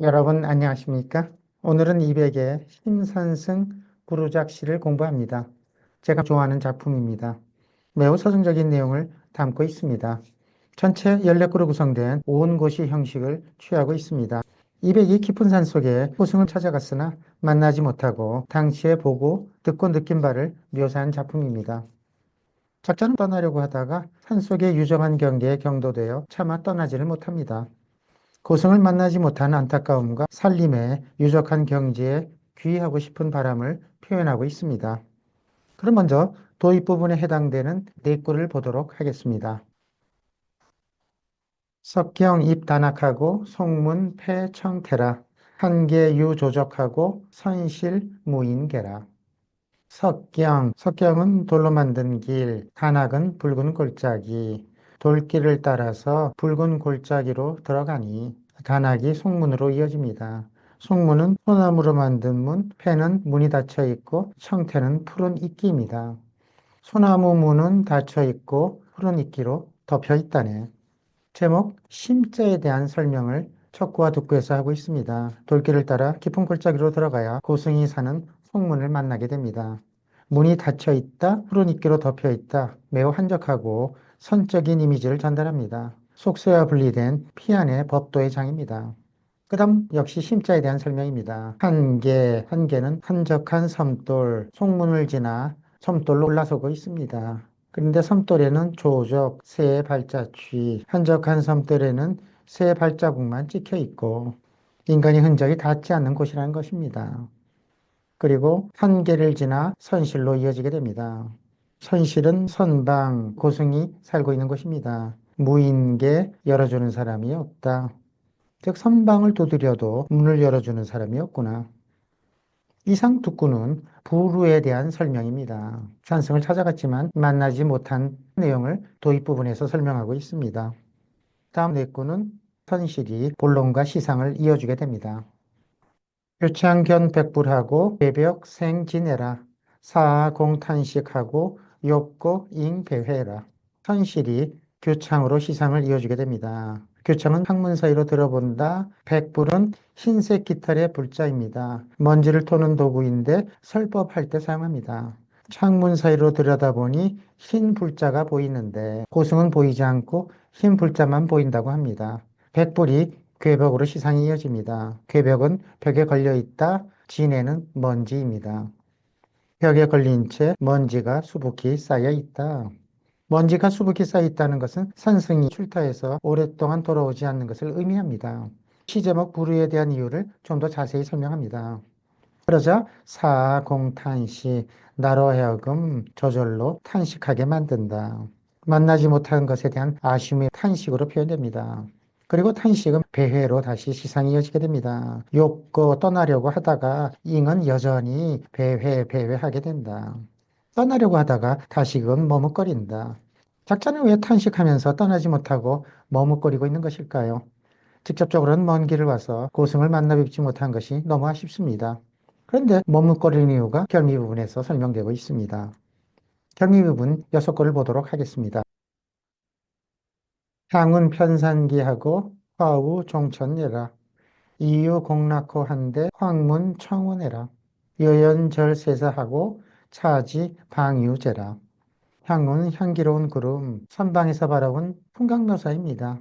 여러분 안녕하십니까? 오늘은 200의 심선승 부르작시를 공부합니다. 제가 좋아하는 작품입니다. 매우 서정적인 내용을 담고 있습니다. 전체 14구로 구성된 온고시 형식을 취하고 있습니다. 200이 깊은 산속에 호승을 찾아갔으나 만나지 못하고 당시에 보고 듣고 느낀 바를 묘사한 작품입니다. 작자는 떠나려고 하다가 산속의 유정한 경계에 경도되어 차마 떠나지를 못합니다. 고승을 만나지 못한 안타까움과 살림의 유족한 경지에 귀의하고 싶은 바람을 표현하고 있습니다. 그럼 먼저 도입 부분에 해당되는 내구를 보도록 하겠습니다. 석경 입단학하고 송문 폐청태라 한계유 조적하고 선실 무인계라. 석경은 돌로 만든 길, 단학은 붉은 골짜기, 돌길을 따라서 붉은 골짜기로 들어가니 단학이 송문으로 이어집니다. 송문은 소나무로 만든 문, 폐는 문이 닫혀 있고 청태는 푸른 이끼입니다. 소나무 문은 닫혀 있고 푸른 이끼로 덮여 있다네. 제목, 심자에 대한 설명을 척구와 득구에서 하고 있습니다. 돌길을 따라 깊은 골짜기로 들어가야 고승이 사는 송문을 만나게 됩니다. 문이 닫혀 있다, 푸른 이끼로 덮여 있다, 매우 한적하고 선적인 이미지를 전달합니다. 속세와 분리된 피안의 법도의 장입니다. 그 다음 역시 심자에 대한 설명입니다. 한계는 한적한 섬돌, 송문을 지나 섬돌로 올라서고 있습니다. 그런데 섬돌에는 조적, 새 발자취, 한적한 섬돌에는 새 발자국만 찍혀 있고 인간의 흔적이 닿지 않는 곳이라는 것입니다. 그리고 한계를 지나 선실로 이어지게 됩니다. 선실은 선방, 고승이 살고 있는 곳입니다. 무인계, 열어주는 사람이 없다. 즉 선방을 두드려도 문을 열어주는 사람이 없구나. 이상 득구는 부루에 대한 설명입니다. 산승을 찾아갔지만 만나지 못한 내용을 도입 부분에서 설명하고 있습니다. 다음 내구는 선실이 본론과 시상을 이어주게 됩니다. 표창견 백불하고 배벽 생지내라. 사공탄식하고 욕고 잉배회라. 선실이 교창으로 시상을 이어주게 됩니다. 교창은 학문 사이로 들어본다. 백불은 흰색 깃털의 불자입니다. 먼지를 토는 도구인데 설법할 때 사용합니다. 창문 사이로 들여다보니 흰 불자가 보이는데 고승은 보이지 않고 흰 불자만 보인다고 합니다. 백불이 궤벽으로 시상이 이어집니다. 궤벽은 벽에 걸려있다. 진해는 먼지입니다. 벽에 걸린 채 먼지가 수북히 쌓여 있다. 먼지가 수북히 쌓여 있다는 것은 산승이 출타해서 오랫동안 돌아오지 않는 것을 의미합니다. 시제목 부르에 대한 이유를 좀 더 자세히 설명합니다. 그러자 사공탄식, 나로 하여금 저절로 탄식하게 만든다. 만나지 못한 것에 대한 아쉬움의 탄식으로 표현됩니다. 그리고 탄식은 배회로 다시 시상이 이어지게 됩니다. 욕고 떠나려고 하다가 잉은 여전히 배회하게 된다. 떠나려고 하다가 다시금 머뭇거린다. 작자는 왜 탄식하면서 떠나지 못하고 머뭇거리고 있는 것일까요? 직접적으로는 먼 길을 와서 고승을 만나 뵙지 못한 것이 너무 아쉽습니다. 그런데 머뭇거리는 이유가 결미 부분에서 설명되고 있습니다. 결미 부분 6구를 보도록 하겠습니다. 향운 편산기하고 화우 종천내라. 이유 공락호 한데 황문 청원해라. 여연절세사하고 차지 방유제라. 향은 향기로운 구름, 선방에서 바라본 풍광묘사입니다.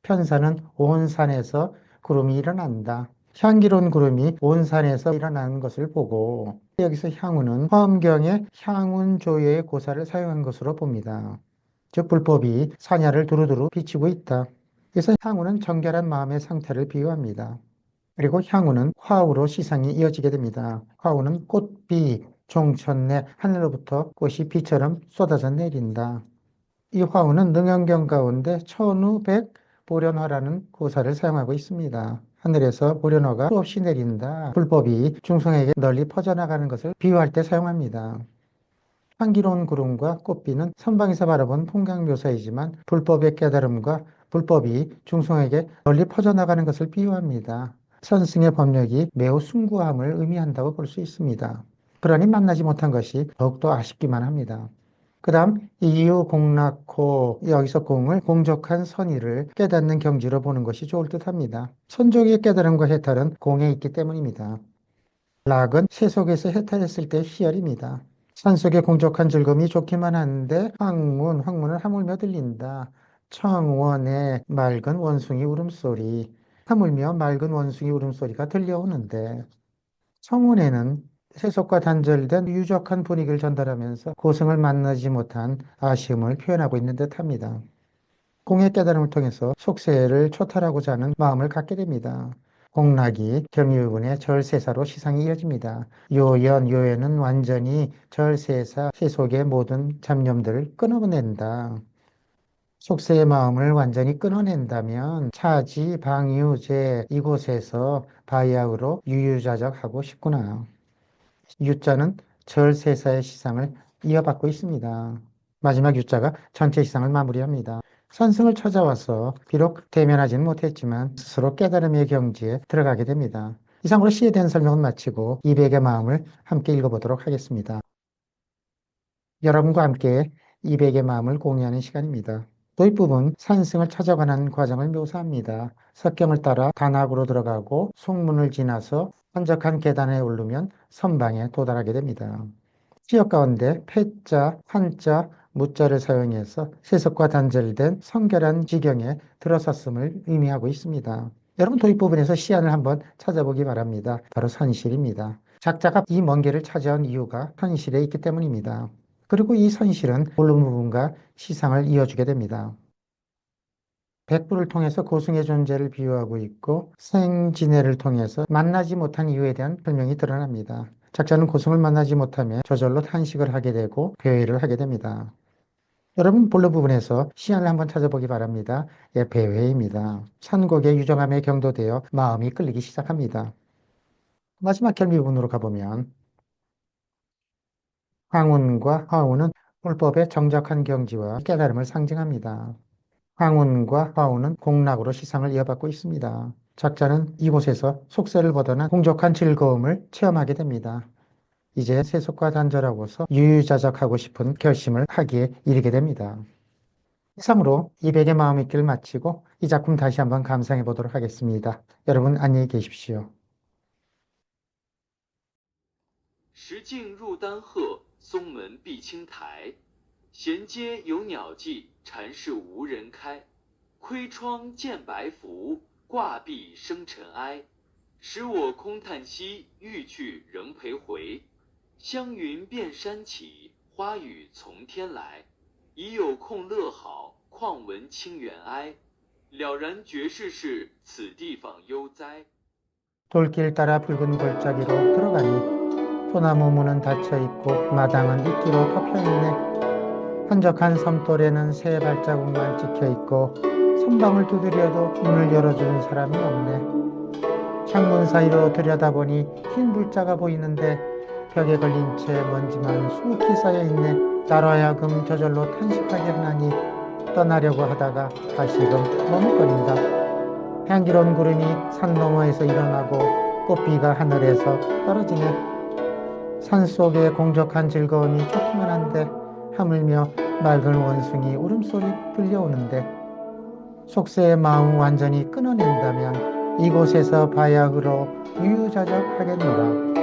편사는 온 산에서 구름이 일어난다. 향기로운 구름이 온 산에서 일어나는 것을 보고 여기서 향운은 화엄경에 향운조여의 고사를 사용한 것으로 봅니다. 즉 불법이 사냐를 두루두루 비추고 있다. 그래서 향운은 정결한 마음의 상태를 비유합니다. 그리고 향후는 화우로 시상이 이어지게 됩니다. 화우는 꽃비, 종천내 하늘로부터 꽃이 비처럼 쏟아져 내린다. 이 화우는 능연경 가운데 천우백 보련화라는 고사를 사용하고 있습니다. 하늘에서 보련화가 수없이 내린다. 불법이 중성에게 널리 퍼져나가는 것을 비유할 때 사용합니다. 향기로운 구름과 꽃비는 선방에서 바라본 풍광 묘사이지만 불법의 깨달음과 불법이 중성에게 널리 퍼져나가는 것을 비유합니다. 선승의 법력이 매우 숭고함을 의미한다고 볼 수 있습니다. 그러니 만나지 못한 것이 더욱더 아쉽기만 합니다. 그 다음 이유 공락호, 여기서 공을 공적한 선의를 깨닫는 경지로 보는 것이 좋을 듯합니다. 선족의 깨달음과 해탈은 공에 있기 때문입니다. 락은 세속에서 해탈했을 때의 희열입니다. 산속의 공적한 즐거움이 좋기만 한데 황문을 하물며 들린다. 청원의 맑은 원숭이 울음소리, 하물며 맑은 원숭이 울음소리가 들려오는데 청원에는 세속과 단절된 유적한 분위기를 전달하면서 고승을 만나지 못한 아쉬움을 표현하고 있는 듯합니다. 공의 깨달음을 통해서 속세를 초탈하고자 하는 마음을 갖게 됩니다. 공락이 경유분의 절세사로 시상이 이어집니다. 요연은 완전히 절세사 세속의 모든 잡념들을 끊어낸다. 속세의 마음을 완전히 끊어낸다면 차지, 방유제 이곳에서 바야흐로 유유자적하고 싶구나. 유자는 절세사의 시상을 이어받고 있습니다. 마지막 유자가 전체 시상을 마무리합니다. 산승을 찾아와서 비록 대면하지는 못했지만 스스로 깨달음의 경지에 들어가게 됩니다. 이상으로 시에 대한 설명은 마치고 200의 마음을 함께 읽어보도록 하겠습니다. 여러분과 함께 200의 마음을 공유하는 시간입니다. 도입부분 산승을 찾아가는 과정을 묘사합니다. 석경을 따라 단학으로 들어가고 송문을 지나서 한적한 계단에 오르면 선방에 도달하게 됩니다. 지역 가운데 패자, 한자, 무자를 사용해서 세속과 단절된 성결한 지경에 들어섰음을 의미하고 있습니다. 여러분 도입 부분에서 시안을 한번 찾아보기 바랍니다. 바로 선실입니다. 작자가 이 먼 길을 차지한 이유가 선실에 있기 때문입니다. 그리고 이 선실은 본론 부분과 시상을 이어주게 됩니다. 백부를 통해서 고승의 존재를 비유하고 있고 생진해를 통해서 만나지 못한 이유에 대한 설명이 드러납니다. 작자는 고승을 만나지 못하며 저절로 탄식을 하게 되고 배회를 하게 됩니다. 여러분 본론 부분에서 시안을 한번 찾아보기 바랍니다. 예, 배회입니다. 산곡의 유정함에 경도되어 마음이 끌리기 시작합니다. 마지막 결미 부분으로 가보면 황운과 화운은 불법의 정적한 경지와 깨달음을 상징합니다. 황운과 화운은 공락으로 시상을 이어받고 있습니다. 작자는 이곳에서 속세를 벗어난 공적한 즐거움을 체험하게 됩니다. 이제 세속과 단절하고서 유유자적하고 싶은 결심을 하기에 이르게 됩니다. 이상으로 200의 마음 있기를 마치고 이 작품 다시 한번 감상해 보도록 하겠습니다. 여러분 안녕히 계십시오. 石径入丹鹤，松门闭青苔。衔接有鸟迹，禅室无人开。窥窗见白拂，挂壁生尘埃。使我空叹息，欲去仍陪回。香云遍山起，花雨从天来。已有空乐好，况闻清源哀。了然觉世事，此地方悠哉。 돌길 따라 붉은 골짜기로 들어가니 소나무 문은 닫혀있고 마당은 이끼로 덮여있네. 한적한 섬돌에는 새 발자국만 찍혀있고 선방을 두드려도 문을 열어주는 사람이 없네. 창문 사이로 들여다보니 흰 물자가 보이는데 벽에 걸린 채 먼지만 수북히 쌓여있네. 나로 하여금 저절로 탄식하게 하나니 떠나려고 하다가 다시금 머뭇거린다. 향기로운 구름이 산 너머에서 일어나고 꽃비가 하늘에서 떨어지네. 산속의 공적한 즐거움이 좋기만 한데 하물며 맑은 원숭이 울음소리 들려오는데 속세의 마음 완전히 끊어낸다면 이곳에서 바야흐로 유유자적 하겠노라.